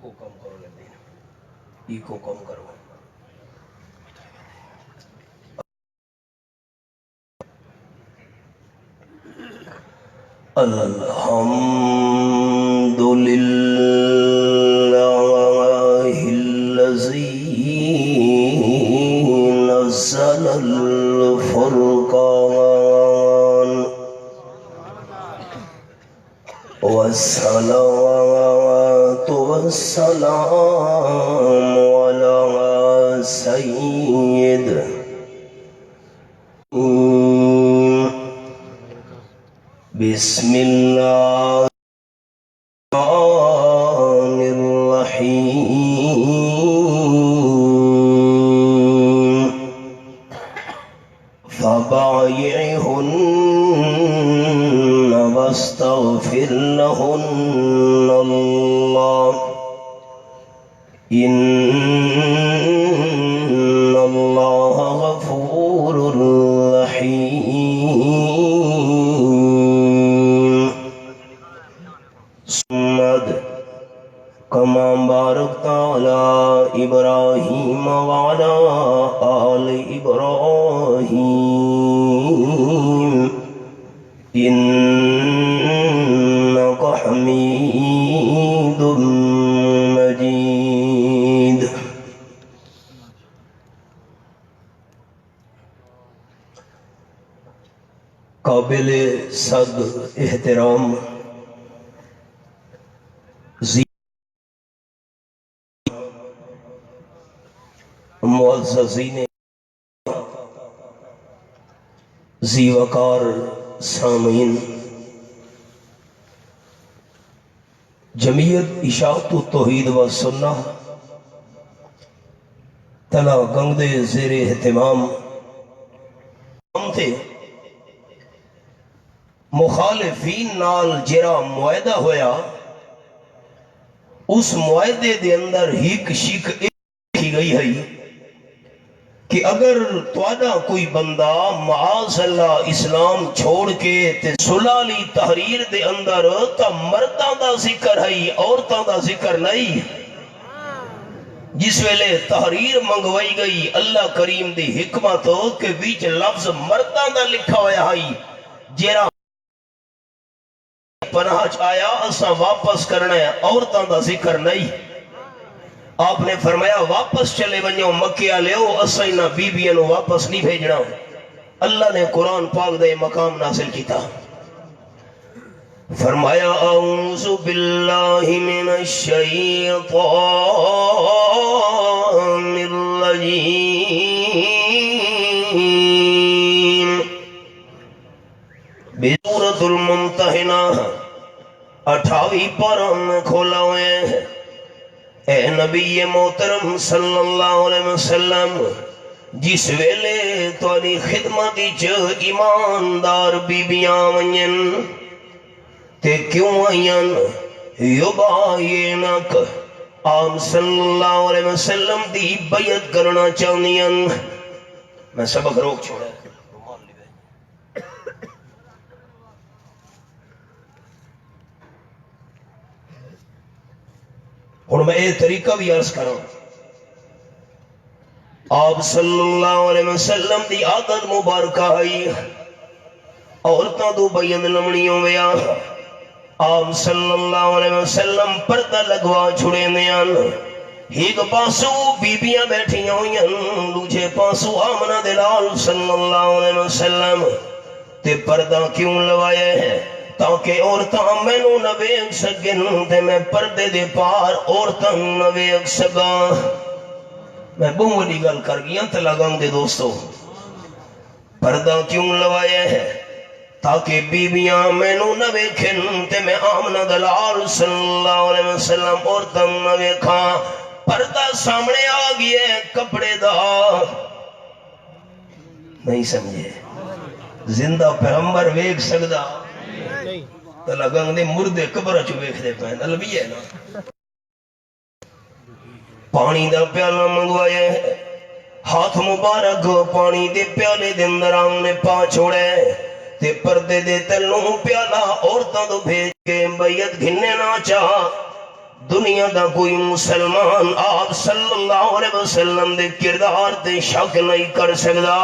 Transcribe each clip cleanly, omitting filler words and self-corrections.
کو کم کرو لدین ای کو کم کرو الحمد لله الذي نزل الفرقان والصلاة والسلام على سيد بسم الله الرحمن الرحيم فبايعهن واستغفر لهن الله إن الله غفور رحيم كما باركت على إبراهيم وعلى آل إبراهيم إنك حميد مجيد قابل صد احترام معززین ذی وقار سامعین، جمعیت اشاعت التوحید و سنہ تلا گنگ دے زیر اہتمام تھے مخالفین نال جرا معاہدہ ہویا، اس معاہدے دے اندر ہیک شیک کی گئی ہے کہ اگر تواڈا کوئی بندہ معاذ اللہ اسلام چھوڑ کے تے صلح تحریر دے اندر تا مرداں دا ذکر ہے عورتاں دا ذکر نہیں، جس ویلے تحریر منگوائی گئی اللہ کریم دی حکمت کہ بیچ لفظ مرداں دا لکھا ہویا ہے، جیرا پناہ چایا اساں واپس کرنا ہے، عورتاں دا ذکر نہیں۔ آپ نے فرمایا واپس چلے ونجو مکہ لیو، اساں نہ بیبیاں نو واپس نہیں بھیجنا۔ اللہ نے قرآن پاک دے مقام نازل کیتا، فرمایا اعوذ باللہ من الشیطان الرجیم، سورۃ الممتحنہ 28 پارہ میں کھولا ہوئے ہیں۔ اے نبی محترم صلی اللہ علیہ وسلم، جس ویلے تواڈی خدمت وچ ایماندار بیبیاں ونجن تے کیوں آئین یبایعنک، آپ صلی اللہ علیہ وسلم دی بیعت کرنا چاہنیاں۔ میں سبق روک چھوڑا ہے، اور میں یہ طریقہ بھی عرض کروں، آپ صلی اللہ علیہ وسلم دی عادت مبارکہ ہے عورتاں دو بیعت لمنیوں ویا، آپ صلی اللہ علیہ وسلم پردہ لگوا چھڑے نیان، ایک پاسو بیبیاں بیٹھیاں ہوئیں، دوجھے پاسو آمنہ دلال صلی اللہ علیہ وسلم تے پردہ کیوں لوائے ہیں؟ تاکہ عورتاں میں نو نہ ویکھ سکن تے میں پردے دے پار عورتاں نہ ویکھ سکاں۔ میں بہت بڑی گل کر گیا تے لگاں دے دوستو، پردہ کیوں لوائے ہیں؟ تاکہ بیبیاں میں نو نہ ویکھن تے میں آمنہ دلال صلی اللہ علیہ وسلم عورتاں نہ ویکھاں۔ پردہ سامنے آ گیا کپڑے دا، نہیں سمجھے؟ زندہ پیغمبر ویکھ سکدا تو لگاں دے مردے قبر چ ویکھ دے پین، الوی ہے نا۔ پانی دا پیالہ منگوایا، ہاتھ مبارک پانی دے پیالے دے اندر آن نے پا چھوڑے تے پردے دے تلوں پیالہ عورتاں تو بھیج کے بیعت گھننے نہ چاہ، دنیا دا کوئی مسلمان آپ صلی اللہ علیہ وسلم دے کردار تے شک نہیں کر سکدا.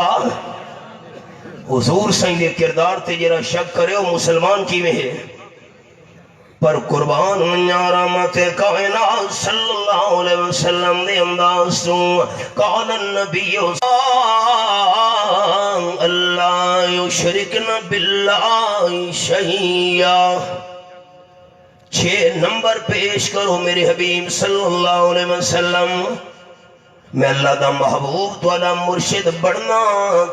حضور سائیں دے کردار تے جرا شک کرے وہ مسلمان کی میں ہے. پر قربان ونیا رحمت کائنات صلی اللہ علیہ وسلم دے انداز تو قال النبی اللہ یشرکن باللہ شیئا. 6 نمبر پیش کرو میرے حبیب صلی اللہ علیہ وسلم. میں اللہ دا محبوب توالا مرشد بڑھنا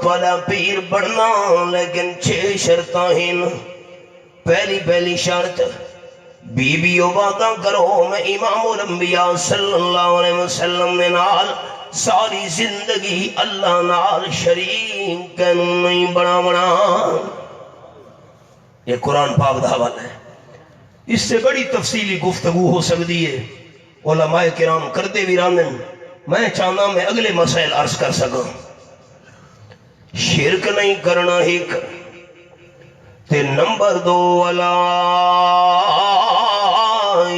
توالا پیر بڑھنا لیکن 6 شرطاں ہیں. پہلی شرط بی بی وعدہ کرو میں امام الانبیاء صلی اللہ علیہ وسلم نے نال ساری زندگی اللہ نال شریک نہیں بنا. یہ قرآن پاک دا حوالہ ہے. اس سے بڑی تفصیلی گفتگو ہو سکتی ہے. علماء کرام کرتے بھی رہن. میں چاہنا میں اگلے مسائل عرض کر سکوں. شرک نہیں کرنا ایک تے نمبر 2 ولا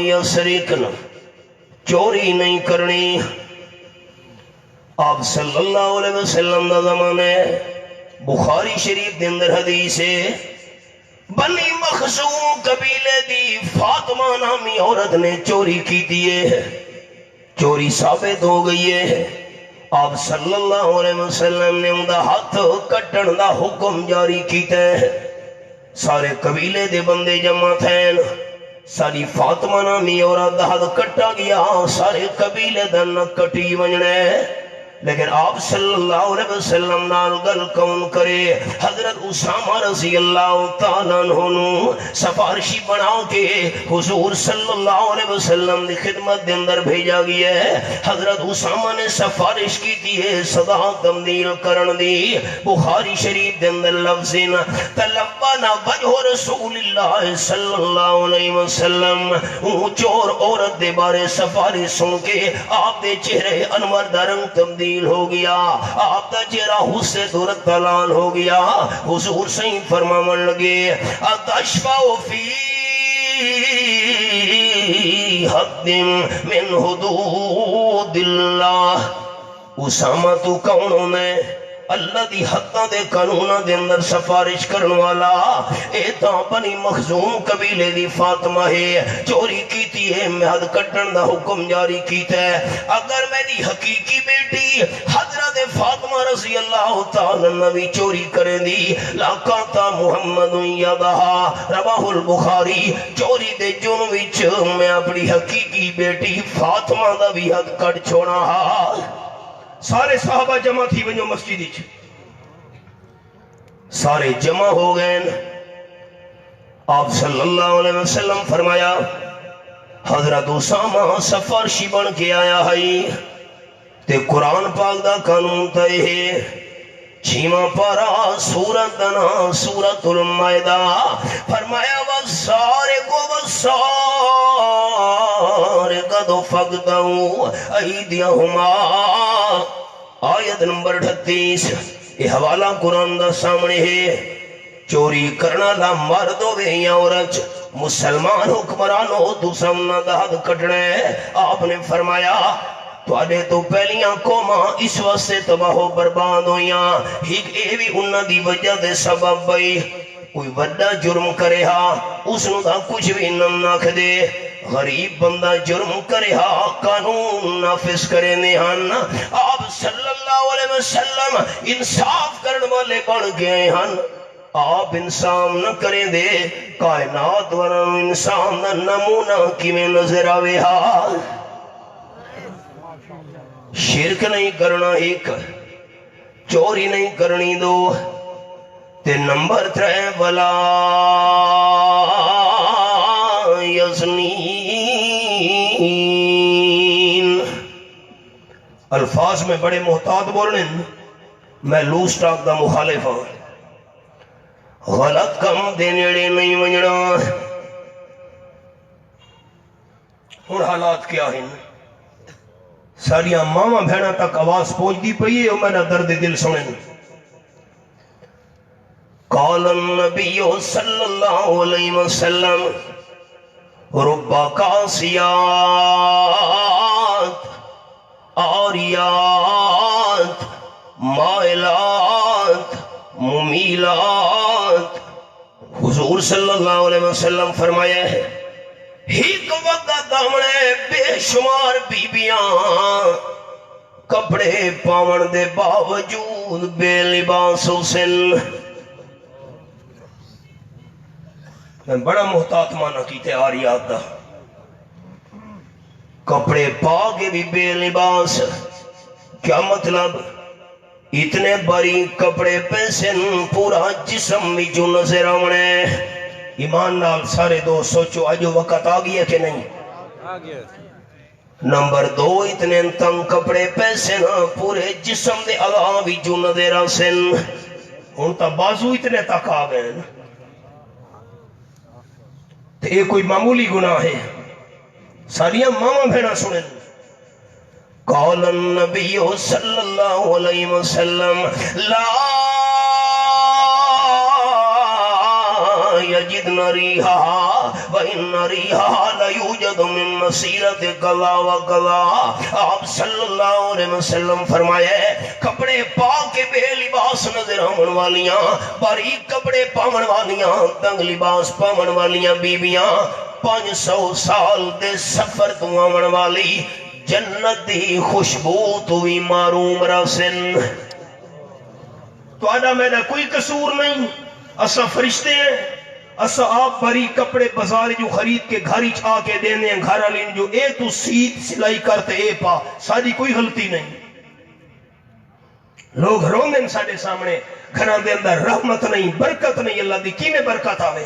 یسرکن چوری نہیں کرنی. آپ صلی اللہ علیہ وسلم دا زمانے بخاری شریف دے اندر حدیث ہے بنی مخزوم قبیلے دی فاطمہ نامی عورت نے چوری کی دیئے. چوری ثابت ہو گئی ہے. آپ صلی اللہ علیہ وسلم نے ان دا ہاتھ کٹن دا حکم جاری کیتا ہے. سارے قبیلے دے بندے جمع تھے. ساری فاطمہ نامی عورت دا ہاتھ کٹا گیا. سارے قبیلے دا نہ کٹی ونجنے. لیکن آپ صلی اللہ علیہ وسلم نال گل کون کرے. حضرت اسامہ رضی اللہ تعالیٰ عنہ سفارشی بنا کے حضور صلی اللہ علیہ وسلم دی خدمت دے اندر بھیجا گیا ہے. حضرت اسامہ نے سفارش کی تھی ہے صدا تبدیل کرن دی. بخاری شریف دے اندر لفظ تلبنا وجہ رسول اللہ صلی اللہ علیہ وسلم. چور عورت دے بارے سفارش سن کے آپ دے چہرے انور دا رنگ تبدیل ہو گیا. آپ دا چہرہ حسن دورت تلال ہو گیا. حضور صحیح فرماون لگے اتشفع فی حد من حدود اللہ. اسامہ تو کون نے اللہ دی حداں دے قانوناں دے اندر سفارش کرن والا. اے تاں بنی مخزوم قبیلے دی فاطمہ ہے. چوری کیتی ہے میں حد کٹن دا حکم جاری کیتا ہے. اگر میری حقیقی بیٹی حضرت فاطمہ رضی اللہ تعالی عنہ چوری کرے دی لاکاتا محمد یدہا رواہ البخاری. چوری دے جرم وچ میں اپنی حقیقی بیٹی فاطمہ دا بھی حد کٹ چھوڑا. سارے صحابہ جمع تھی ونجو مسجد وچ. سارے جمع ہو گئے. آپ صلی اللہ علیہ وسلم فرمایا حضرت اسامہ سفارشی بن کے آیا ہے تے قرآن پاک دا قانون تے ہے. 6واں پارا سورت دنا سورت المائدہ فرمایا وَسَارِ وَسَارِ قَدْ فَقْدَوْا أَيْدِيَهُمَا. آیت نمبر 38. یہ حوالہ قرآن دا سامنے ہے. چوری کرنا لا مرد ہوئے یا عورت مسلمان حکمران ہو دوسرا انہاں دا حد کٹنے. آپ نے فرمایا تواڈے تو پہلیاں قوماں اس واسطے تباہ و برباد ہویاں ایک اے بھی انہاں دی وجہ دے سبب بئی. کوئی وڈا جرم کرے ہا اس نو دا کچھ بھی نہ دے. غریب بندہ جرم کرے ہا قانون نافذ کرے نہان. آپ صلی اللہ علیہ وسلم انصاف کرن والے بن گئے ہن. آپ انسان نہ کریں دے کائنات ورن انسان نہ نمونہ کی میں نظر آوے ہا. شرک نہیں کرنا ایک چوری نہیں کرنی 2 تے نمبر 3 ولا یزنین. الفاظ میں بڑے محتاط بولنے. میں لوس ٹاک دا مخالف ہوں. غلط کم دے نیڑے نہیں ونجنا. ہن حالات کیا ہیں ساریاں ماما بہنا تک آواز پہنچ دی پئی ہے. میں نہ درد دل سنیں. قال النبی صلی اللہ علیہ وسلم رب کاسیات آریات مائلات ممیلات. حضور صلی اللہ علیہ وسلم فرمایا ہے ایک وقت دامنے بے شمار بیبیاں کپڑے پاون دے باوجود بے لباس حسن. میں بڑا محتاط مانا کیتے آریات دا کپڑے پا کے بھی بے لباس. کیا مطلب؟ اتنے باری کپڑے پہسن پورا جسم بھی جو نظر آونے. ایمان نال سارے دو سوچو آجو وقت آگیا کہ نہیں؟ آگیا. نمبر 2 اتنے تنگ کپڑے پہسن پورے جسم دے اعضاء بھی جو نظر آسن. ہن تا بازو اتنے تک آ گئے تو یہ کوئی معمولی گناہ ہے؟ ساریاں ماما بھیڑا سنیں. قال النبی صلی اللہ علیہ وسلم لا یجدن ریحا وان ریحا لیوجد من مسیرت قضا و قضا. آپ صلی اللہ علیہ وسلم فرمایا کپڑے پا کے بے لباس نظر آمن والیاں باریک کپڑے پاون والیاں تنگ لباس پاون والیاں بیبیاں 500 سال دے سفر تو آمن والی جنت دی خوشبو تو بھی معروم رسن. تو آدھا میرا کوئی قصور نہیں. اسا فرشتے ہیں. اسا آپ بری کپڑے بازار جو خرید کے گھر چھا کے دینے ہیں گھر والے جو اے تو سیت سلائی کرتے اے پا ساری کوئی غلطی نہیں. لوگ روندے ہیں ساڑے سامنے گھران دے اندر رحمت نہیں برکت نہیں. اللہ دی کی میں برکت آوے.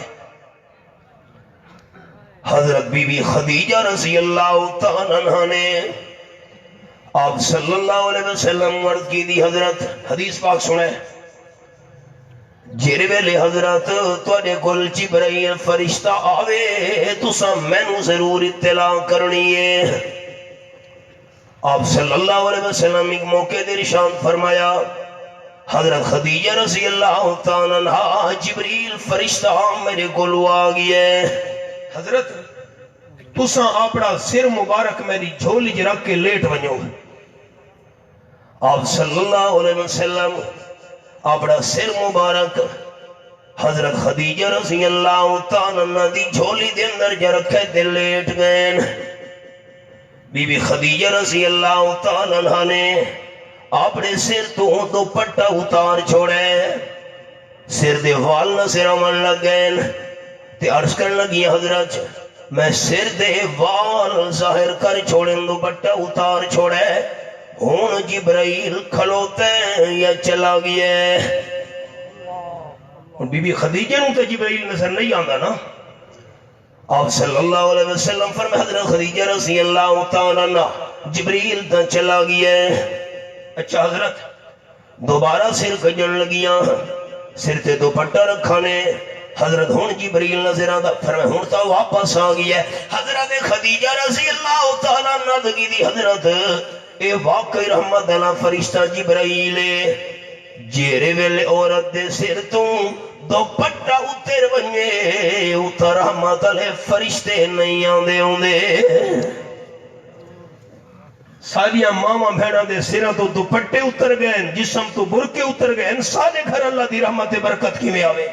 حضرت بی بی خدیجہ رضی اللہ تعالیٰ عنہ نے آپ صلی اللہ علیہ وسلم ورد کی دی حضرت حدیث پاک سنے جیرے ویلے حضرت توڑے کل جبرائیل فرشتہ آوے تو سا میں نو ضرور اطلاع کرنی ہے. آپ صلی اللہ علیہ وسلم ایک موقع دے ارشاد فرمایا حضرت خدیجہ رضی اللہ تعالیٰ عنہ جبریل فرشتہ میرے کلو آگئے. حضرت تسا اپنا سر مبارک میری جھولی جی رکھ کے لیٹ ونجو. آپ صلی اللہ علیہ وسلم اپنا سر مبارک حضرت خدیجہ رضی اللہ تعالیٰ عنہ دی جھولی دے اندر جا رکھے دے لیٹ گئے. بی بی خدیجہ رضی اللہ تعالیٰ عنہ نے اپنے سر تو دوپٹہ اتار چھوڑے سر دے وال نظر آمن لگ گئے تے عرض کرنے لگی حضرت میں سر دے وال ظاہر کر چھوڑیں دوپٹہ اتار چھوڑے ہون جبرائیل کھلوتے یا چلا گیا. بی بی خدیجہ نو تے جبرائیل نظر نہیں آندا نا. آپ صلی اللہ علیہ وسلم فرمائے حضرت خدیجہ رضی اللہ تعالیٰ عنہ جبرائیل تے چلا گیا. اچھا حضرت دوبارہ سر کجن لگیاں سر تے دوپٹہ رکھانے حضرت ہون جبریل نظر آدھا فرمائے ہون تا واپس آگیا. حضرت خدیجہ رضی اللہ تعالیٰ عنہ دگی دی حضرت اے واقعی رحمت اللہ فرشتہ جبرائیل جیرے ویلے عورت دے سر تو دوپٹہ اتر ونجے اتر رحمت اللہ فرشتے نہیں آندے ہوندے. ساریاں ماما بھیڑا دے سرہ تو دوپٹے اتر گئے جسم تو برکے اتر گئے سارے گھر اللہ دی رحمت برکت کی میں آوے.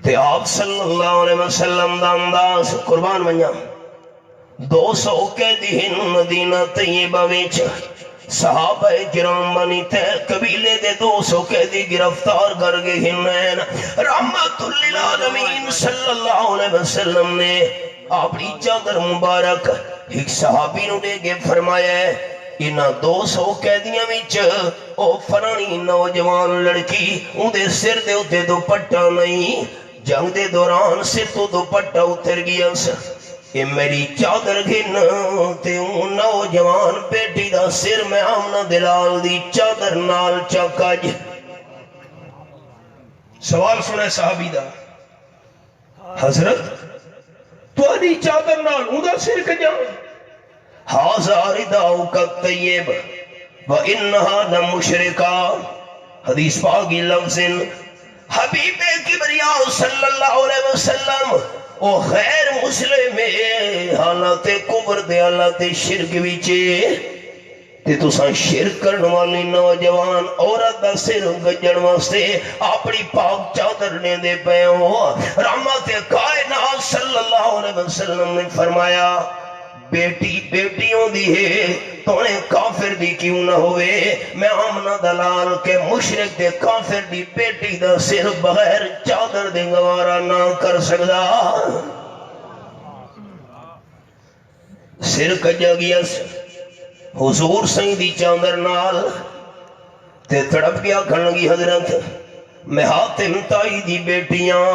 تے آپ صلی اللہ علیہ وسلم دا انداز قربان بنیا 200 قیدی ہن مدینہ طیبہ وچ صحابہ کرام بنی تے قبیلے دے 200 قیدی گرفتار کر گئے ہن. رحمت للعالمین صلی اللہ علیہ وسلم نے اپنی چادر مبارک ایک صحابی نو دے کے فرمایا انہاں 200 قیدیاں وچ او فرانی نوجوان لڑکی اون دے سر دے اوتے دوپٹہ نہیں جنگ دے دوران سر تو دوپٹہ اتر گیا اے میری چادر گھن تے اون نوجوان بیٹی دا سر میں آمنہ دلال دی چادر نال چاکج. سوال سنے صحابی دا حضرت تو ادھی چادر نال اون دا سر کجا حاضا رداؤ کا طیب وَإِنَّهَا لَمُشْرِكَا. حدیث پاکی لفظ حبیب کبریاء صلی اللہ علیہ وسلم او غیر مسلم حالات کفر دے حالات شرک وچے تے تساں شرک کرن والی نوجوان عورت دا سر گجن واسطے اپنی پاک چادر نے دے پے ہو. رحمت کائنات صلی اللہ علیہ وسلم نے فرمایا بیٹی بیٹیوں دی ہے تونے کافر دی کیوں نہ ہوئے. میں آمنہ دلال کے مشرک دے کافر دی بیٹی دا سر بغیر چادر دے گوارا نہ کر سکدا. سر کجا گیا حضور سائیں دی چادر نال تے تڑپ گیا کھڑن گی حضرت میں حاتم تائی دی بیٹیاں.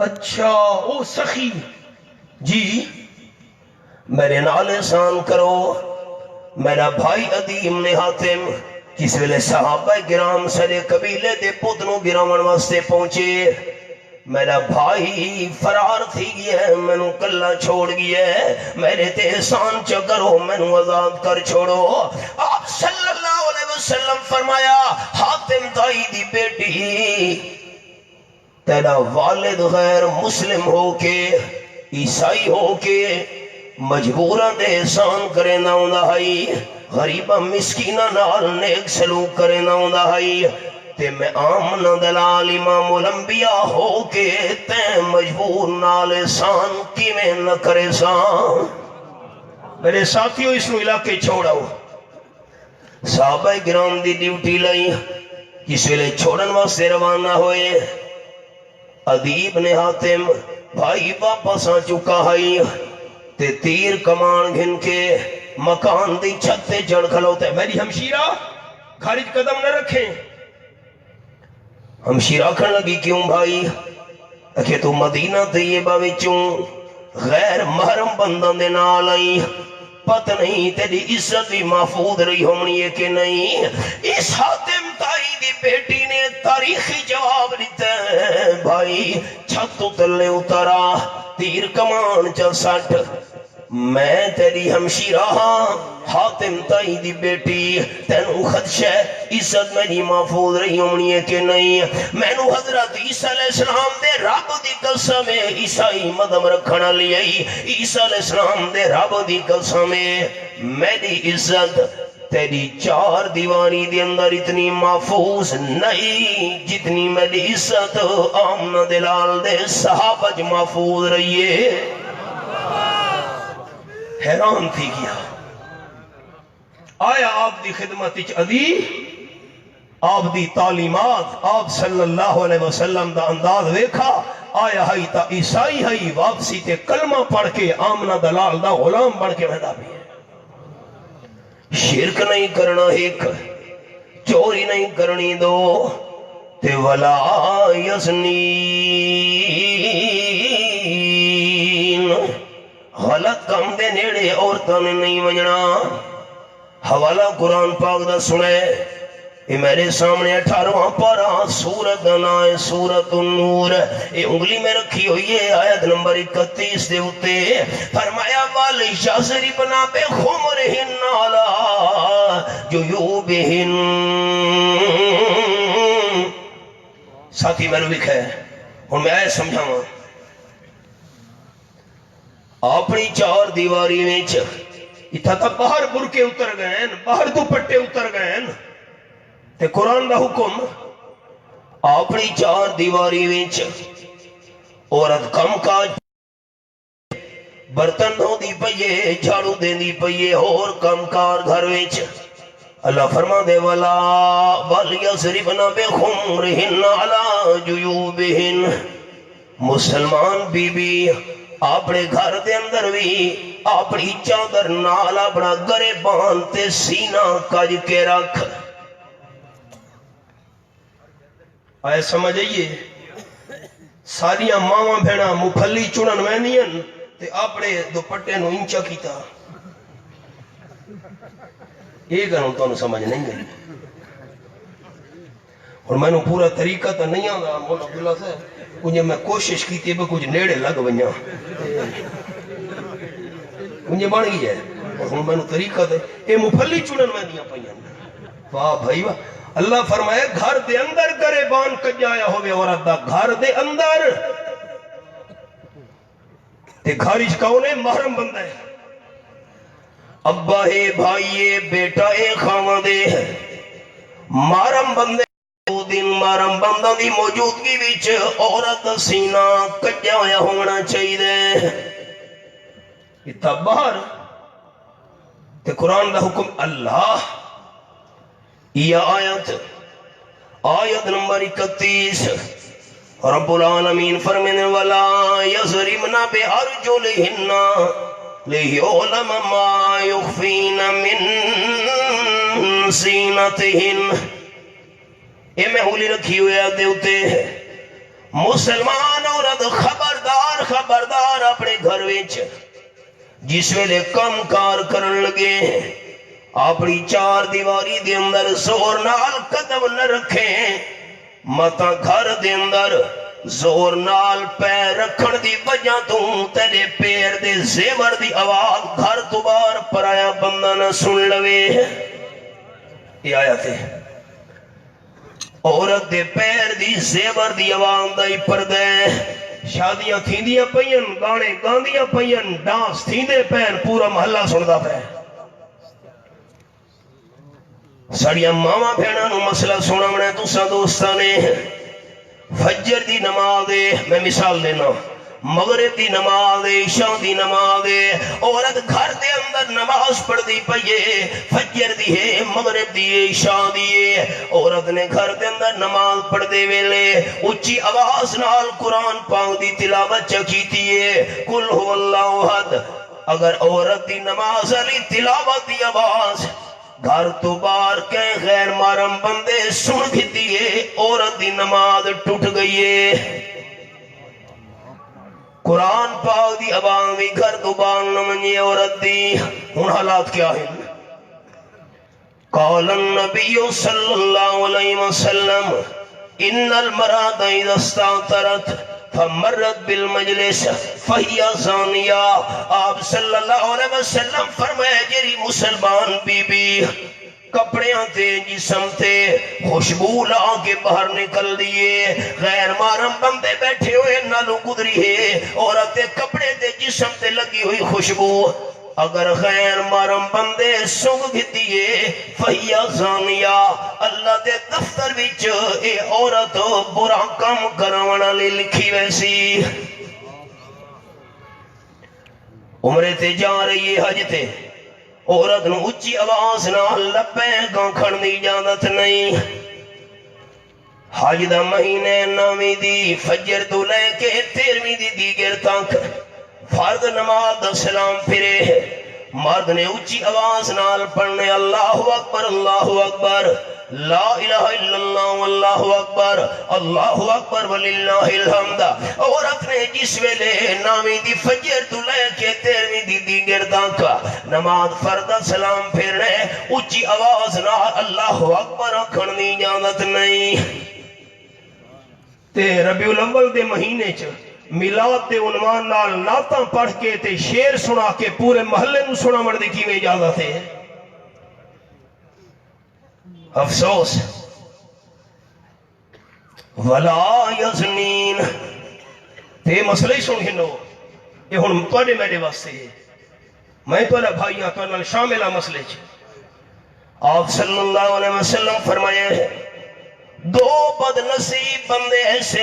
اچھا او سخی جی میرے نال احسان کرو. میرا بھائی عدیم نے حاتم جس ویلے صحابہ کرام سارے قبیلے دے پتنوں گراون واسطے پہنچے. میرا بھائی فرار تھی گیا ہے مینو کلا چھوڑ گیا ہے. میرے تے احسان چا کرو مینو آزاد کر چھوڑو. آپ صلی اللہ علیہ وسلم فرمایا حاتم تائی دی بیٹی تیرا والد غیر مسلم ہو کے عیسائی ہو کے مجبوراں دے احسان کرے نہ ہوندا ہائی غریبہ مسکینہ نال نیک سلوک کرے نہ ہوندا ہائی تے میں آمنہ دلال امام الانبیاء ہو کے تے مجبور نال احسان کی میں نہ کرے سان. میرے ساتھیوں اس نو علاقے چھوڑاؤ. صحابہ کرام دی ڈیوٹی لئی جس ویلے چھوڑن واسطے روانہ ہوئے. ادیب نے حاتم بھائی واپس آ چکا ہے تے تیر کمان گھن کے مکان دی چھت تے چڑھ کھلوتے. میری ہمشیرہ خارج قدم نہ رکھیں. ہمشیرہ کھڑ لگی کیوں بھائی کہ تو مدینہ طیبہ وچوں غیر محرم بندوں دے نال آئی پتہ نہیں تیری عزت بھی محفوظ رہی ہونی ہے کہ نہیں. اس حاتم تائی دی بیٹی نے تاریخی جواب دیتا ہے بھائی چھت تلے اترا تیر کمان چا سٹ میں تیری ہمشیرہ ہاں حاتم تائی دی بیٹی تینو خدشہ عزت میری محفوظ رہی ہونی ہے کہ نہیں. میں نو حضرت عیسیٰ علیہ السلام دے رب دی قسم عیسائی مدم رکھنا لیائی. عیسیٰ علیہ السلام دے رب دی قسم میری عزت تیری چار دیواری دی اندر اتنی محفوظ نہیں جتنی میری عزت آمنہ دلال دے صحابہ محفوظ رہی ہے. حیران تھی گیا. آیا آپ دی خدمت ادی آپ دی تعلیمات آپ صلی اللہ علیہ وسلم دا انداز ویکھا. آیا ہائی تا عیسائی ہائی واپسی تے کلمہ پڑھ کے آمنہ دلال دا غلام بن کے مہدا بھی ہے. شرک نہیں کرنا ایک چوری نہیں کرنی دو تے ولا یزنین غلط کام دے نیڑے عورتوں نے نہیں ونجنا. حوالہ قرآن پاک دا سنے یہ میرے سامنے 18واں پارہ سورت دا نام ہے سورت النور. یہ انگلی میں رکھی ہوئی ہے آیت نمبر 31 دے اتے فرمایا وَلْيَضْرِبْنَ بِخُمُرِهِنَّ عَلَىٰ جُيُوبِهِنَّ. ساتھی میں نے لکھا ہے اور میں آئے سمجھاؤں اپنی چار دیواری میں اتھا تا باہر برکے اتر گئے باہر دوپٹے اتر گئے تے قرآن دا حکم اپنی چار دیواری میں عورت کم کاج برتن دھو دی پئیے جھاڑو دین دی پئیے اور کم کار گھر وچ. اللہ فرما دے ولا وَلْيَضْرِبْنَ بِخُمُرِهِنَّ عَلَىٰ جُيُوبِهِنَّ. مسلمان بی بی اپنے گھر دے اندر بھی اپنی چادر نال اپنا گرے بانتے سینہ کج کے رکھ. آئے سمجھ آئیے ساریاں ماواں بھیڑا مپھلی چنن وینین تے اپنے دوپٹے نو انچا کیتا. یہ گھروں تو سمجھ نہیں گئی اور میں نے پورا طریقہ تو نہیں آگا مولا عبداللہ سے کچھ میں کوشش کی تھی کچھ نیڑے لگ بنیا کچھ بن گئی ہے اور میں نے طریقہ دے اے مفلی چنن میں دیا پہیاں. واہ بھائی واہ. اللہ فرمائے گھر دے اندر کرے بان کجایا ہوئے عورت دا گھر دے اندر تے گھرش کون ہے؟ محرم بندہ ہے، ابا ہے، بھائی ہے، بیٹا ہے، خاوند ہے، محرم بندے دو دن محرم بندہ دی موجودگی وچ عورت دا سینہ کجا ہویا ہونا چاہیے. اتنا باہر تے قرآن دا حکم اللہ. یہ آیت نمبر 31 رب العالمین فرمانے والا یضربن بارجلہن لیعلم ما یخفین من زینتہن. اے میں ہولی رکھی ہوئے دے اتے مسلمان عورت خبردار خبردار اپنے گھر وچ جس ویلے کم کار کرن لگے اپنی چار دیواری دے اندر زور نال قدم نہ رکھیں. متا گھر دے اندر زور نال پیر رکھن دی وجہ تو تیرے پیر دے زیور دی آواز گھر تو باہر پرایا بندہ نہ سن لوے. یہ آیت ہے عورت دے پیر دی زیور دی آواز دا ہی پردہ. شادیاں تھیندیاں پئین، گانے گاندیاں پئین، ڈانس تھیندے پین، پورا محلہ سندا پہ. ساڑیاں ماما بھیڑاں نو مسئلہ سونا منے تسا دوستاں نے. فجر دی نماز دے، میں مثال دینا، مغرب دی نماز دے، عشاء دی نماز دے، عورت گھر دے اندر نماز پڑھ دی پئیے، فجر دی ہے، مغرب دی ہے، عشاء دی ہے. عورت نے گھر دے اندر نماز پڑھ دے ویلے اچھی آواز نال قرآن پاک دی تلاوت چکیتی ہے قل هو اللہ احد. اگر عورت دی نماز علی تلاوت دی آواز گھر تو باہر کے غیر محرم بندے سن گھتی ہے، عورت دی نماز ٹوٹ گئی ہے. قرآن پاک دی آواز بھی گھر تو باہر نہ منی عورت دی. ہن حالات کیا ہیں؟ قال النبی صلی اللہ علیہ وسلم ان المرأة اذا استعطرت فمرت بالمجلس فہی زانیہ. آپ صلی اللہ علیہ وسلم فرمائے جری مسلمان بی بی کپڑیاں تے جسم تے خوشبو لا کے باہر نکل دیئے، غیر محرم بندے بیٹھے ہوئے نالو گزری ہے، عورت کپڑے تے جسم تے لگی ہوئی خوشبو اگر غیر محرم بندے سنگ گھتیے فہی زانیہ. اللہ دے دفتر وچ اے عورت برا کام کروانا لے لکھی ویسی. عمرے تے جا رہی ہے، حج تے عورت نو اچھی آواز نال لبیک آکھن دی اجازت نہیں. حج دا مہینے 9ویں دی فجر تو لے کے 13ویں دی دیگر تک فرض نماز دا سلام پھرے. مرد نے اچھی آواز نال پڑھنے اللہ اکبر لا الہ الا اللہ واللہ اکبر وللہ الحمد. عورت نے جس ویلے 9ویں دی فجر تو لے کے 13ویں دی دیگر تک نماز فرض سلام پھرنے اچھی آواز نال اللہ اکبر آکھن دی اجازت نہیں. تے ربیع الاول دے مہینے چ میلاد دے عنوان نال نعتاں پڑھ کے تے شعر سنا کے پورے محلے نو سناون دی کیویں اجازت ہے؟ افسوس. ولا یزنین تے مسئلہ ہی سن ہنو. یہ ہن تواڈے میرے واسطے ہے، میں تواڈا بھائیاں تواڈے نال شامل ہاں مسئلے چ. آپ صلی اللہ علیہ وسلم فرمایا ہے دو بد نصیب بندے ایسے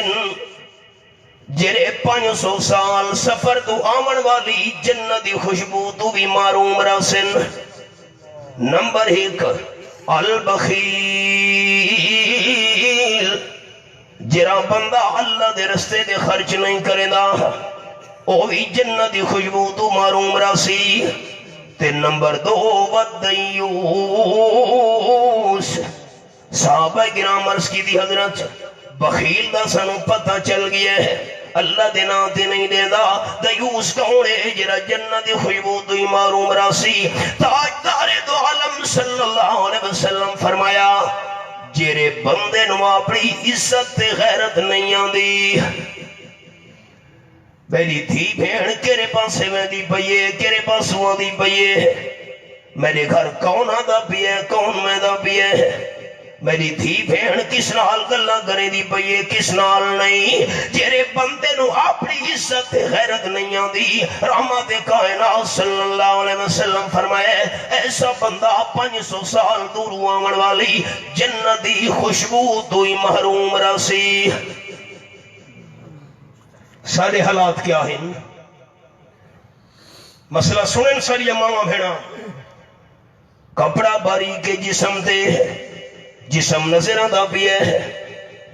جرے 500 سال سفر تو آمن والی جنت دی خوشبو تو بھی معروم راسن. نمبر 1 البخیل، جرا بندہ اللہ دے رستے دے خرچ نہیں کرے دا او بھی جنت دی خوشبو تو معروم راسی. تے نمبر 2 ودیوس. صحابہ کرام عرض کی دی حضرت بخیل دا سنو پتہ چل گیا ہے، اللہ دے نام تے نہیں دے دا. دیوس کون ہے؟ جرا جنت دی خوشبو تو معروم راسی. تاجدار دو عالم صلی اللہ علیہ وسلم فرمایا جرے بندے نو اپنی عزت تے غیرت نہیں آندی. میری تھی بھیڑ کیرے پاسے میں دی پئیے، کیرے پاسوں دی پئیے، میرے گھر کون آدھا پیے، کون میں دا پیے. میری دھی بہن کس نال گلاں کرے دی پئی ہے کس نال نہیں. جڑے بندے نو اپنی عزت غیرت نہیں آندی رحمت کائنات صلی اللہ علیہ وسلم فرمائے ایسا بندہ 500 سال دور آون والی جنت دی خوشبو تو ہی محروم رسی. سارے حالات کیا ہیں؟ مسئلہ سنن ساری ماما بھیڑا. کپڑا باریک کے جسم دے جسم نظر آندا پیا ہے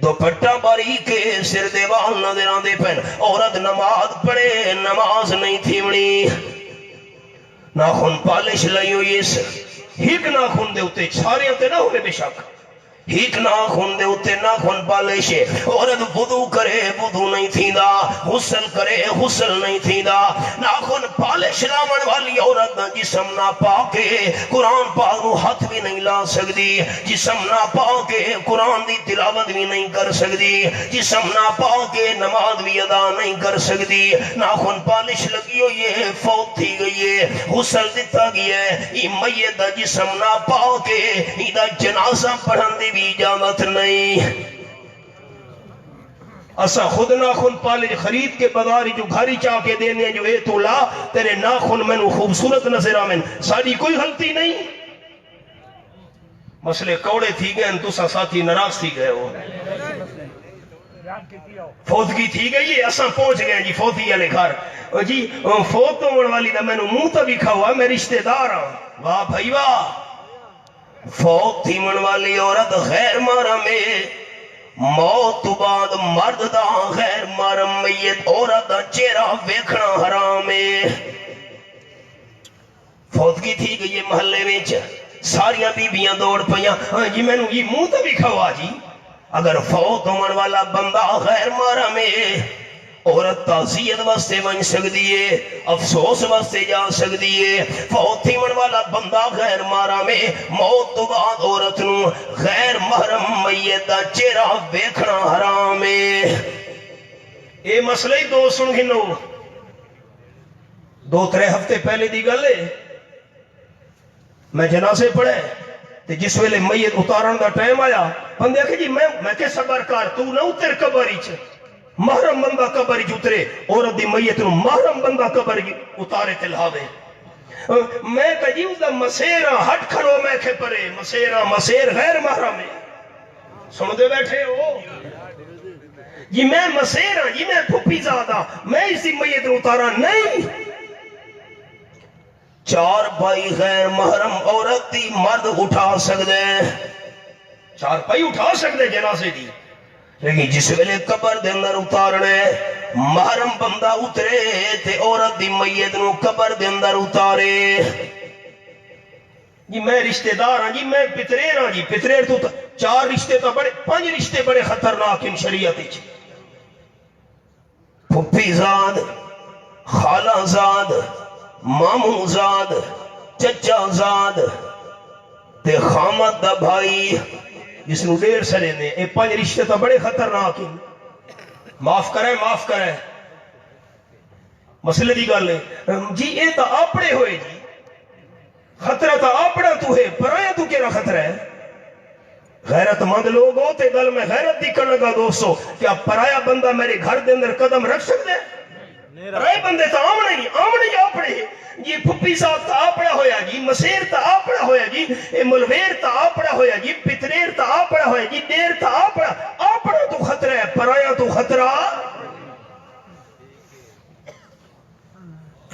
دوپٹہ باریک کے سر دے وال نظر آندے پن. عورت نماز پڑھے نماز نہیں تھیونی. ناخن پالش لائی ہوئی اس ہیک ناخن دے اتے سارے تے نہ ہوئے بے شک ہیک ناخن دے اتے ناخن پالش. عورت وضو کرے وضو نہیں تھیندا غسل کرے غسل نہیں تھیندا. ناخن پالش لاون والی عورت نہ جسم نہ پا کے قرآن پاک نو ہاتھ بھی نہیں لا سکدی. جسم نہ پا کے قرآن دی تلاوت بھی نہیں کر سکدی. جسم نہ پا کے نماز بھی ادا نہیں کر سکدی. ناخن پالش لگی ہوئی ہے فوت تھی گئی ہے غسل دتا گیا ہے ای میت دا جسم نہ پا کے ایدا جنازہ پڑھن دی بھی اجازت نہیں. اسا خود ناخن پالش خرید کے بازار جو گھاری چاہ کے دینے جو اے تو لا تیرے ناخن میں خوبصورت نظر آمن ساری کوئی غلطی نہیں. مسئلے کوڑے تھی گئے تو ساتھی ناراض تھی گئے ہو فوتگی تھی گئی ہے اساں پہنچ گئے جی فوتی والے گھر. جی فوت ہونے والی دا میں منہ تو بھی کھاوا میں رشتہ دار ہوں. واہ بھائی واہ. فوت تھیمن والی عورت غیر محرم میں موت تو بعد مرد دا غیر محرم میت عورت دا چہرہ ویکھنا حرام ہے. فوتگی تھی گئی ہے محلے وچ ساریاں بیبیاں دوڑ پیاں جی میں نو یہ منہ تو بھی کھوا جی. اگر فوت ہونے والا بندہ غیر محرم ہے عورت تعزیت واسطے بن سکتی ہے افسوس واسطے جا سکتی ہے. فوت تھیمن والا بندہ غیر محرم ہے موت تو بعد عورت نو غیر محرم میت دا چہرہ ویکھنا حرام ہے. اے مسئلہ ہی دو سن گنو 2-3 ہفتے پہلے دی گل ہے. میں جنازے پڑھے تے جس ویلے میت اتارن دا ٹائم آیا بندے کہ جی میں کہ صبر کر تو نہ اتر قبر وچ محرم بندہ قبر وچ اترے عورت دی میت نو محرم بندہ قبر اتارے تے لاوے. میں کہ جی اس دا مسیرا ہٹ کھڑو میں کہ پرے مسیر غیر محرم ہے. سن دے بیٹھے ہو جی میں مسیر ہاں جی میں پھپھی زادہ میں اسی میت نو اتارا نہیں. 4 بھائی غیر محرم عورت دی مرد اٹھا سکدے 4 بھائی اٹھا سکدے جنازے دی لیکن جس ویلے قبر دے اندر اتارنے محرم بندہ اترے تے عورت دی میت نو قبر دے اندر اتارے. جی میں رشتہ دار ہاں جی میں پتریر ہاں جی پتریر تو 4 رشتے تو بڑے 5 رشتے بڑے خطرناک ان شریعت وچ. پھپھی زاد خالہ زاد ماموں زاد چچا زاد تے خامد دا بھائی جس نو 1.5 سالے نے اے 5 رشتے تو بڑے خطرناک ہیں. معاف کرے مسئلے دی گل ہے جی اے تا اپنے ہوئے جی خطرہ تا اپنا تو ہے پرایا تو کیڑا خطرہ ہے. غیرت مند لوگ ہو تے گل میں غیرت دی کرنے کا دوستو کیا پرایا بندہ میرے گھر دے اندر قدم رکھ سکتے ہیں؟ رائے بندے تا آمنے ہی اپنے جی پھپھی صاحب تا آپڑا ہویا جی مسیر تا آپڑا ہویا جی ملویر تا آپڑا ہویا جی پتریر تا آپڑا ہویا جی دیر تا آپڑا تو خطرہ ہے پرایا تو خطرہ.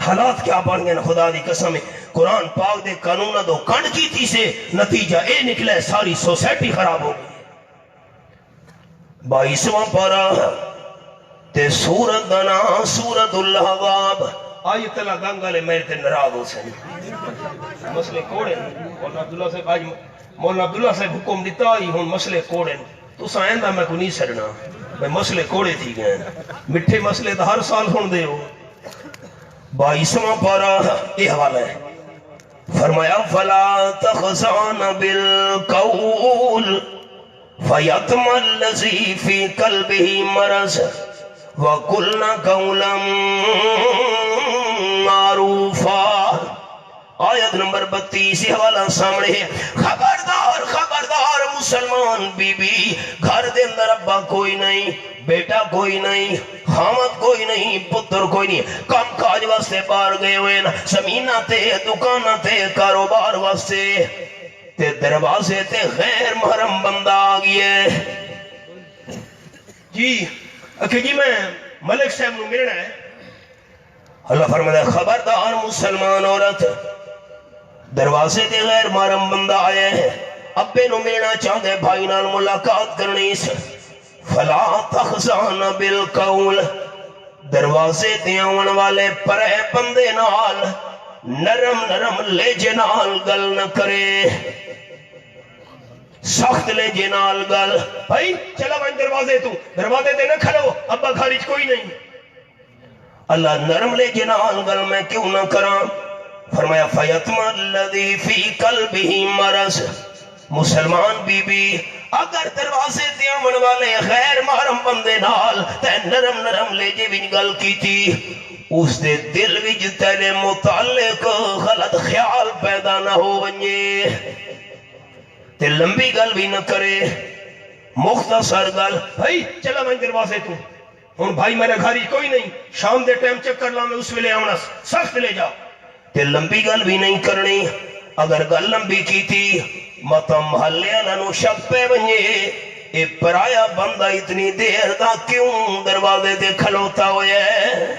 حالات کیا بن گئے خدا دی قسم. قرآن پاک دے قانون دو کنڈ کی تھی سے نتیجہ اے نکلے ساری سوسائٹی خراب ہو گئی. 22واں پارہ تے سورت دنا سورت الحواب آئی تلا گنگلے میرے تے نراغ ہو سن مسئلے کوڑے مولانا عبداللہ صاحب حکم دیتا آئی ہون مسئلے کوڑے تو سائندہ میں کو نہیں سڑنا میں مسئلے کوڑے تھی گئے مٹھے مسئلے تو ہر سال ہون دے ہو. 22واں پارہ یہ حوالہ ہے فرمایا فلا تخزان بالقول فیتم الذی فی قلبہ مرض وَقُلْنَا قَوْلًا مَعْرُوفًا. آیت روایت نمبر 32 حوالہ سامنے ہے. خبردار خبردار مسلمان بی بی، گھر دے اندر ابا کوئی نہیں، بیٹا کوئی نہیں، خامد کوئی نہیں، پتر کوئی نہیں، کام کاج واسطے باہر گئے ہوئے نا، زمینہ تے دکانہ تے کاروبار واسطے، تے دروازے تے غیر محرم بندہ آگئے. جی جی میں ملک صاحب نو ملنا ہے. اللہ فرماتا ہے خبردار مسلمان عورت، دروازے تے غیر محرم بندہ آئے ہیں، ابے نو ملنا چاہتے بھائی نال ملاقات کرنی سے، فلا تخزان بالقول، دروازے تے آون والے پرے بندے نال نرم نرم لیجے نال گل نہ کرے، سخت لیجے نال گل. بھائی چلا بھائی دروازے تے نہ کھلو، ابا گھر وچ کوئی نہیں. اللہ نرم لیجے نال گل میں کیوں نہ کراں؟ فرمایا فیتما الذی فی قلبہ مرض. مسلمان بی بی اگر دروازے تے آمن والے غیر محرم بندے نال تے نرم نرم لیجے وچ گل کیتی، اس دے دل وچ تیرے متعلق غلط خیال پیدا نہ ہو ونجے، تے لمبی گل بھی نہ کرے، مختصر گل. بھائی چلا بھائی دروازے تو، ہن بھائی میرے گھر وچ کوئی نہیں، شام دے ٹائم چکر لاں میں اس ویلے آونا، سخت لے جا. تے لمبی گل بھی نہیں کرنی. اگر گل لمبی کیتی مت محلے والوں شک پہ ونجے، اے پرایا بندہ اتنی دیر دا کیوں دروازے تے کھلوتا ہویا ہے؟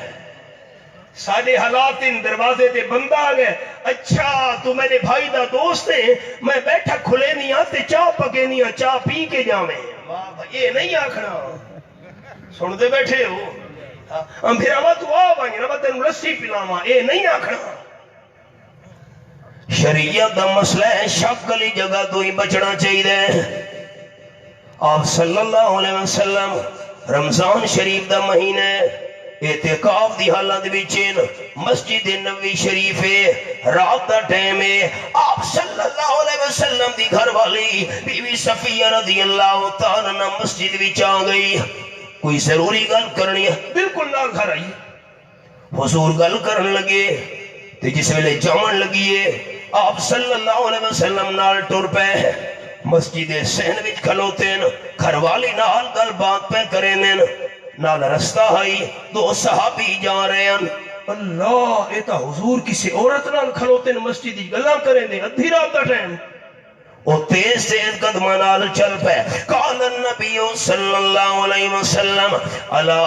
ساڈے حالات ان دروازے تے بندہ آ گئے. اچھا تو میرے بھائی دا دوست ہے، میں بیٹھا کھلے نہیں آتے چاہ پکے نہیں چاہ پی کے جاویں. واہ بھائی یہ نہیں آکھنا، سن دے بیٹھے ہو پھر آوا تو آ بھائی نا تینوں لسی پلاواں، یہ نہیں آکھنا. شریعت دا مسئلہ ہے، شک والی جگہ تو ہی بچنا چاہیے. آپ صلی اللہ علیہ وسلم رمضان شریف دا مہینہ اعتکاف دی حالت وچ مسجد نبوی شریف رات دا ٹائم ہے. آپ صلی اللہ علیہ وسلم دی گھر والی بی بی صفیہ رضی اللہ تعالی عنہ مسجد وچ آ گئی. کوئی ضروری گل کرنی ہے، بالکل نال گھر آئی. حضور گل کرن لگے تے جس ویلے جاون لگیے آپ صلی اللہ علیہ وسلم نال ٹر پے مسجد سین وچ کھلوتے ہیں، گھر والی نال گل بات پہ کریں، نال رستہ آئی، دو صحابی جا رہے ہیں. اللہ اے تا حضور کسی عورت نال کھلوتے مسجد وچ گلاں کریں دے ادھی رات دا ٹائم. وہ تیز تیز قدمہ نال چل پے. قال النبی صلی اللہ علیہ وسلم الا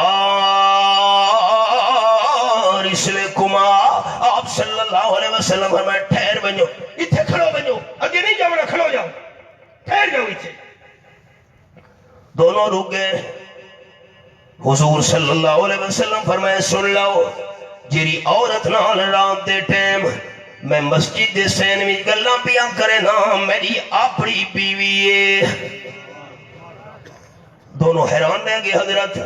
رسلکما، آپ صلی اللہ علیہ وسلم فرمایا ٹھہر بنو، اتھے کھڑو بنو، اگے نہیں جاونا، کھڑو جاؤ، ٹھہر جاؤ اتھے. دونوں رک گئے. حضور صلی اللہ علیہ وسلم فرمایا سن لو، جیری عورت نال رات دے ٹائم میں مسجد دے سین میں گلاں پیاں کرے نا، میری اپنی بیوی ہے. دونوں حیران رہ گئے حضرت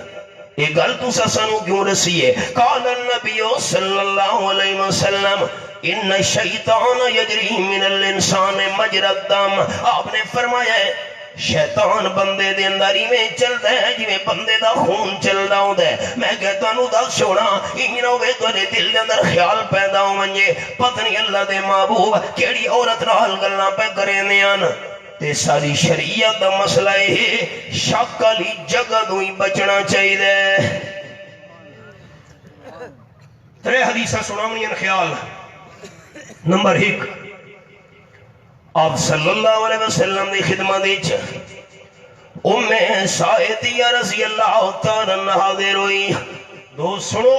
یہ گل تو سانو کیوں رسی ہے؟ قال النبی صلی اللہ علیہ وسلم ان الشیطان یجری من الانسان مجری الدم. آپ نے فرمایا ہے شیطان بندے دے اندر ہی میں چلدا ہے جویں بندے دا خون چلدا ہوندا ہے. میں کہتا نو دس چھوڑا انہی نہ ہوے تیرے دل دے اندر خیال پیدا ہوونجے پتہ نہیں اللہ دے محبوب کیڑی عورت نال گلاں پہ کریندے ہن. تے ساری شریعت دا مسئلہ ہے شک والی جگہ تو ہی بچنا چاہیے. ترے حدیثاں سناونیاں خیال. نمبر 1 آپ صلی اللہ علیہ وسلم دی خدمت وچ ام سعیدیہ رضی اللہ تعالی عنہ حاضر ہوئی. دوست سنو،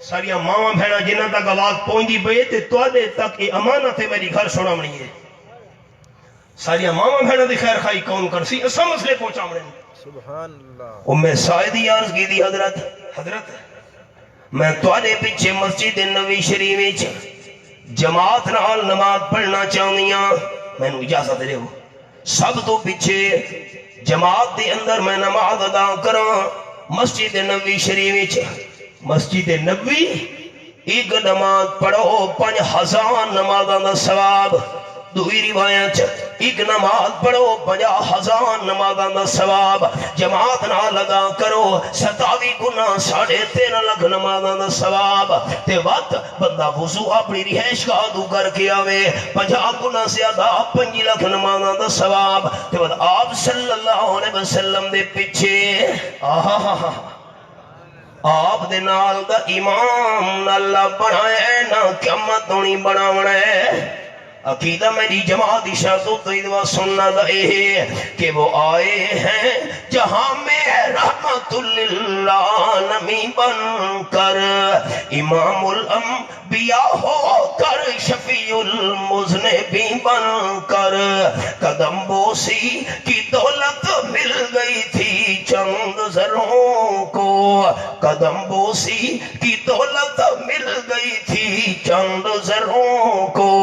ساریاں ماواں بہناں جنہاں تک آواز پہنچی پئی تے تواڈے تک یہ امانت ہے میری گھر سناونی ہے. ساریاں ماواں بہناں دی خیر خائی کون کرسی، اساں مسئلے پہنچاونے. سبحان اللہ. ام سعیدیہ عرض کی دی حضرت میں تواڈے پیچھے مسجد نبوی شریف وچ جماعت نال نماز پڑھنا چاہنی ہاں، مینوں اجازت دیو. سب تو پیچھے جماعت دے اندر میں نماز ادا کراں مسجد نبوی شریف وچ. مسجد نبوی ایک نماز پڑھو 5000 نمازاں دا ثواب. دوئی روایت ایک نماز پڑھو 50,000 نمازاں دا ثواب جماعت نہ لگا کرو 27 گنا 13.5 لاکھ نمازاں دا ثواب تے وقت بندہ وضو اپنی رہائش گاہ تو کر کے آوے 50 گنا زیادہ 5 لاکھ نمازاں دا ثواب تے بعد آپ صلی اللہ علیہ وسلم دے پیچھے آپ دے نال دا امام اللہ بنایا نہ قیامت نہیں بناونا ہے عقیدہ میری جماعت شاہدوں تو ادوا سننا ہے کہ وہ آئے ہیں جہاں میں رحمت للعالمین بن کر امام الانبیاء ہو کر شفیع المذنبین بن کر قدم بوسی کی دولت مل گئی تھی چند زروں کو قدم بوسی کی دولت مل گئی تھی چند زروں کو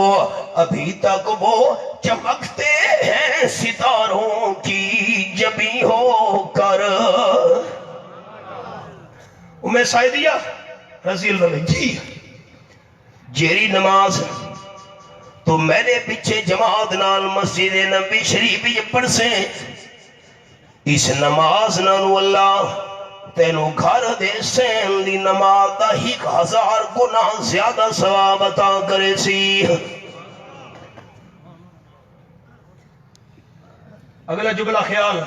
ابھی تک وہ چمکتے ہیں ستاروں کی جبی ہو کر میں سائدیہ رضی اللہ جی جیری نماز تو میرے پیچھے جماعت نال مسجد نبی شریف یہ پڑھ سے اس نماز نالو اللہ تینو گھر دے سین دی نماز دا 1000 گنا زیادہ ثواب عطا کرے سی اگلا جملہ خیال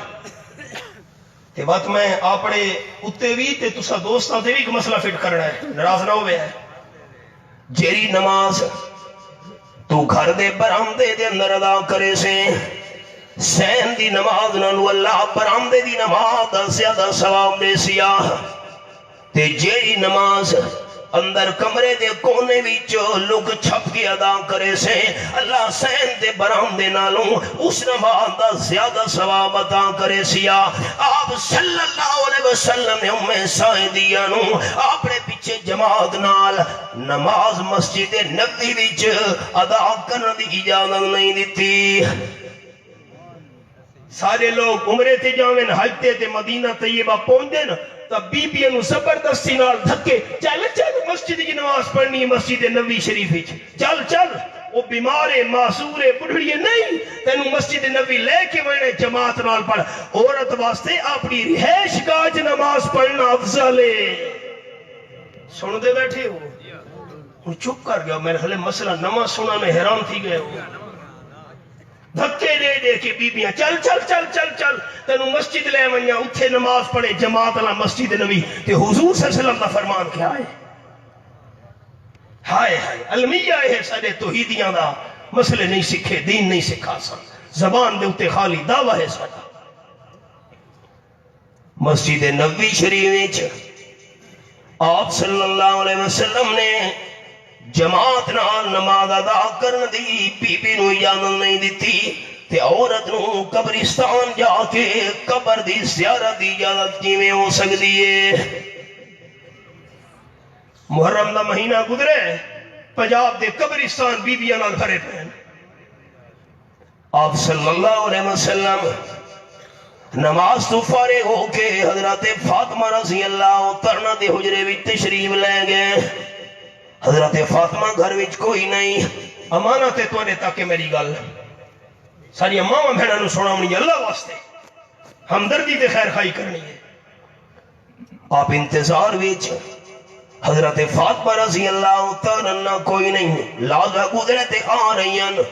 تے بات میں اپنے اتے بھی تے تسا دوستاں تے بھی ایک مسئلہ فٹ کرنا ہے ناراض نہ ہوئے ہے جیری نماز تو گھر دے برآمدے دے اندر ادا کرے سے سین دی نماز نالو اللہ برآمدے دی نماز دا زیادہ ثواب دے سیا تے جیری نماز اندر کمرے دے کونے وچ لوگ چھپ کے ادا کرے سے اللہ سین دے برآمدے نالوں اس نماز دا زیادہ ثواب عطا کرے سیا آپ صلی اللہ علیہ وسلم ام سعیدیہ نو اپنے پیچھے جماعت نال نماز مسجد نبوی وچ ادا کرنے دی اجازت نہیں دیتی سارے لوگ عمرے تے جاویں حج تے مدینہ طیبہ پہنچے نا تب بی بی انو زبردستی نال دھکے چل چل مسجد کی نماز پڑھنی مسجد نبی شریف چل چل وہ بیمارے معذورے بڑھڑیے نہیں تینو مسجد نبی لے کے وینے جماعت نال پڑھ عورت واسطے اپنی رہائش گاہ نماز پڑھنا افضل ہے سن دے بیٹھے ہو ہن چپ کر گیا میرے خیال مسئلہ نواں سنا میں حیران تھی گئے ہو دھکے دے دے کے بیبیاں چل چل چل چل چل تینو مسجد لے ونیا اتھے نماز پڑھے جماعت اللہ مسجد نبی تے حضور صلی اللہ علیہ وسلم کا فرمان کیا ہے ہائے ہائے المیہ ہے سارے توحیدیاں دا مسئلے نہیں سکھے دین نہیں سکھا سا زبان دے اتے خالی دعویٰ ہے سارا مسجد نبی شریف آپ صلی اللہ علیہ وسلم نے جماعت نال نماز ادا کرن دی بی بی نو اجازت نہیں دیتی تے عورت نو قبرستان جا کے قبر دی زیارت دی اجازت کیویں ہو سکتی ہے محرم دا مہینہ گزرے پنجاب دے قبرستان بیبیاں نال بھرے پے آپ صلی اللہ علیہ وسلم نماز تو فارغ ہو کے حضرت فاطمہ رضی اللہ عنہا دے حجرے وچ تشریف لے گئے حضرت فاطمہ گھر وچ کوئی نہیں امانت ہے تواڈے تک میری گل ساری ماواں بہناں نو سناونی اللہ واسطے ہمدردی تے خیر خائی کرنی ہے آپ انتظار وچ حضرت فاطمہ رضی اللہ تعالی عنہ کوئی نہیں لاگا گزرے تے آ رہی ہیں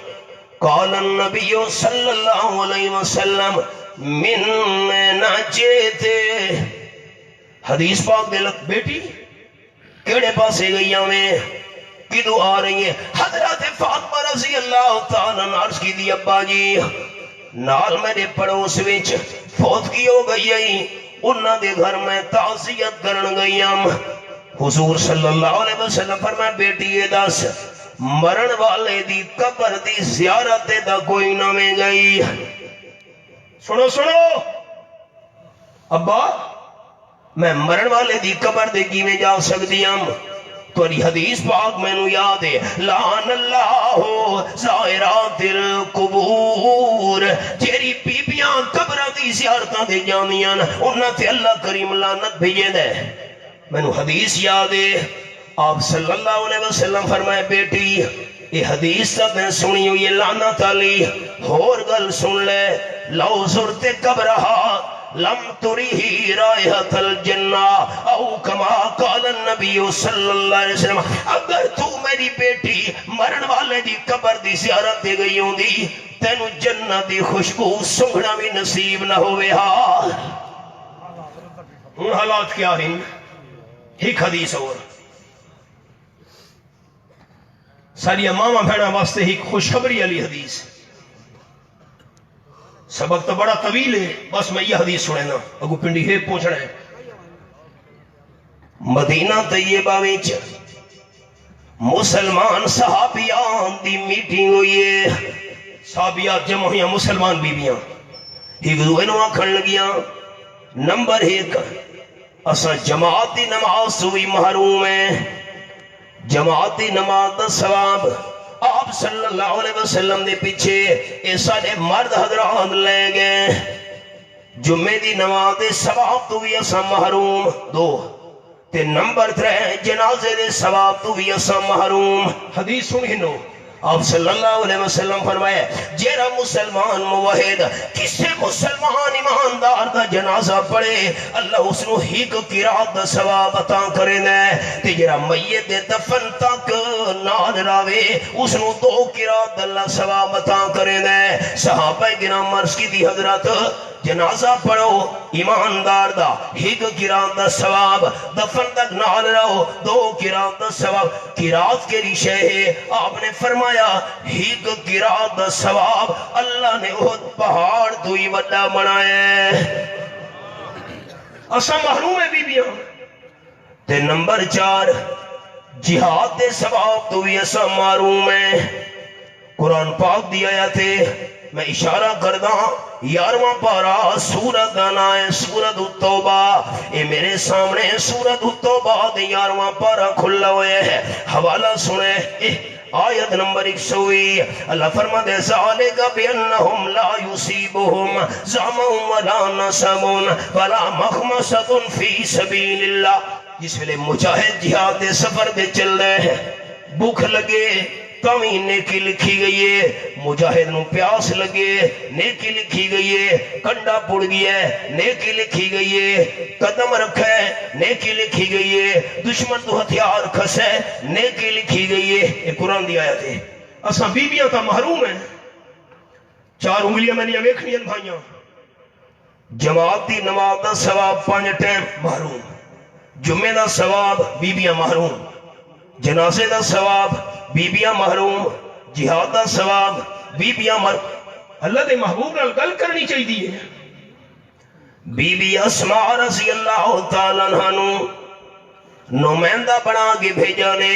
قال النبی صلی اللہ علیہ وسلم من نجیتے حدیث پاک دلت بیٹی کیڑے پاسے گئیاں میں کدو آ رہی ہیں حضرت فاطمہ رضی اللہ تعالیٰ عرض کی دی ابا جی نال میرے پڑوس وچ فوت کی ہو گئی انہاں دے گھر میں تعزیت کرن گئیاں حضور صلی اللہ علیہ وسلم فرمایا بیٹی یہ دس مرن والے دی قبر دی زیارت دا کوئی نہ میں گئی سنو سنو ابا میں مرن والے دی قبر دے کی میں جا سکتی ہوں توری حدیث پاک میں نو یاد ہے لعن اللہ زائرات القبور جیری بیبیاں قبرہ دی زیارتاں دے جانیاں انہاں تے اللہ کریم لعنت بھیجے دے میں نو حدیث یاد ہے آپ صلی اللہ علیہ وسلم فرمائے بیٹی یہ حدیث تک میں سنی ہوئی لعنت علی اور گل سن لے لو زرت قبرہا لم تریہی رائحت الجنہ او کما قال النبی صلی اللہ علیہ وسلم اگر تو میری بیٹی مرن والے دی قبر دی زیارت دے گئی ہوں دی تینو جنت دی خوشبو سنگھنا بھی نصیب نہ ہوئے ہاں. ہوں حالات کیا ہیں؟ ایک حدیث اور ساری ماما بہنا واسطے ایک خوشخبری علی حدیث. سبق تو بڑا طویل ہے بس میں یہ حدیث سنے نا اگو پنڈی ہے پوچھنا ہے. مدینہ طیبہ وچ مسلمان صحابیان دی میٹنگ ہوئی ہے. صحابیات جمع ہوئیاں مسلمان بیبیاں. ایک دوئے نو آکھن لگیاں نمبر 1 اسا جماعتی نماز ہوئی محروم ہے. جماعتی نماز دا ثواب آپ صلی اللہ علیہ وسلم دے پیچھے اے سارے مرد حضرات لے گئے. جمعے دی نماز دے ثواب تو بھی اسا محروم 2 تے نمبر 3 جنازے دے ثواب تو بھی اسا محروم. حدیث سنیں نو آپ صلی اللہ علیہ وسلم فرمائے جیرا مسلمان موحد کسے مسلمان ایماندار دا جنازہ پڑے اللہ اس نو ہی کو قرات دا ثواب عطا کرے دے تے جیرا میت دے دفن تک نال راوے اس نو 2 قرات اللہ ثواب عطا کرے دے. صحابہ کرام عرض کی دی حضرت جنازہ پڑھو ایماندار دا ہی کو قرات دا ثواب دفن تک نال رہو 2 قرات دا ثواب. قرات کے ریشے ہے آپ نے فرمایا ہیک قرات دا ثواب اللہ نے احد پہاڑ تو ہی وڈا بنایا. اسا محروم ہے بیبیاں. تے نمبر 4 جہاد دے ثواب تو ہی اسا محروم ہے. قرآن پاک دی آیت میں اشارہ کردہ 11واں پارا سورت دانا ہے سورت التوبہ. اے میرے سامنے سورت التوبہ دے 11واں پارا کھلا ہوئے ہے. حوالہ سنے آیت نمبر 120 اللہ فرماتے ہیں ذالک بانہم لا یصیبہم ظمأ ولا نصب ولا مخمصۃ فی سبیل اللہ. جس ویلے مجاہد جہاد دے سفر دے چل رہے ہیں بھوک لگے کمی نیکی لکھی گئی ہے. مجاہد نو پیاس لگے نیکی لکھی گئی ہے. کنڈا پڑ گیا ہے نیکی لکھی گئی ہے. قدم رکھا ہے نیکی لکھی گئی ہے. دشمن تو ہتھیار کھسے نیکی لکھی گئی ہے. یہ قرآن دی آیت ہے. اسا بیبیاں تا محروم ہیں. 4 انگلیاں میں نے ویکھنیاں بھائیاں. جماعت دی نماز دا ثواب 5 ٹائم محروم. جمعے دا ثواب بیبیاں محروم. جنازے دا ثواب بیبیاں محروم. جہاد دا ثواب بیبیاں محروم. اللہ دے محبوب نال گل کرنی چاہیے. بی بی اسماء رضی اللہ تعالیٰ عنہ نمائندہ بنا کے بھیجا نے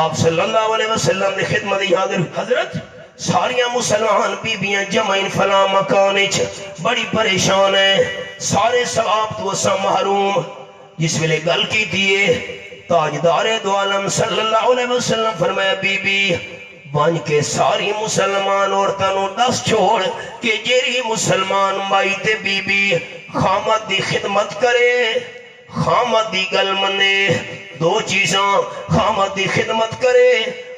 آپ صلی اللہ علیہ وسلم نے خدمت حاضر. حضرت ساریاں مسلمان بیبیاں جمع فلاں مکان بڑی پریشان ہیں سارے ثواب تو اسا محروم. جس ویلے گل کی دیئے تاجدار دو عالم صلی اللہ علیہ وسلم فرمایا بی بی بن کے ساری مسلمان عورتوں 10 چھوڑ کہ جیری مسلمان مائی تے بی بی خامد دی خدمت کرے خامد دی گل منے. 2 چیزاں خامد دی خدمت کرے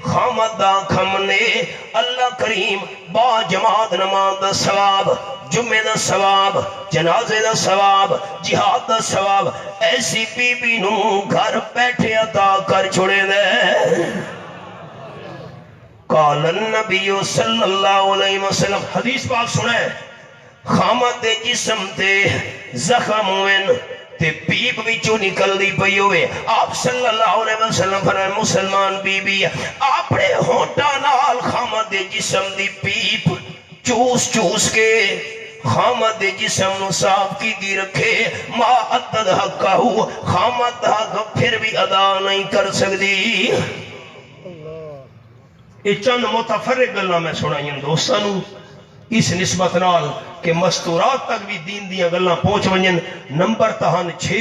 خامد دا کھمنے. اللہ کریم با جماعت نماز دا ثواب جمعے دا ثواب جنازے دا ثواب جہاد دا ثواب ایسی بی بی نو گھر بیٹھے عطا کر چھوڑے دے. قال النبی صلی اللہ علیہ وسلم حدیث پاک سنیں خامد دے جسم تے زخم ہوئن تے پیپ وچوں نکل دی پئی ہوئے. آپ صلی اللہ علیہ وسلم فرمائے مسلمان بی بی اپنے ہونٹاں نال خامد دے جسم دی پیپ چوس چوس کے خامد دے جسم نو صاف کی دی رکھے. ما عدد حقہ خامد حق پھر بھی ادا نہیں کر سکتی. یہ چند متفرق گلاں میں سنائیں دوستانو اس نسبت نال کہ مستورات تک بھی دین دیاں گلاں پہنچ ونجن. نمبر تہن 6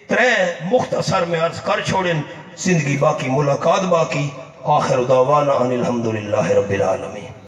3 مختصر میں عرض کر چھوڑن. زندگی باقی ملاقات باقی. آخر دعوانا ان الحمدللہ رب العالمین.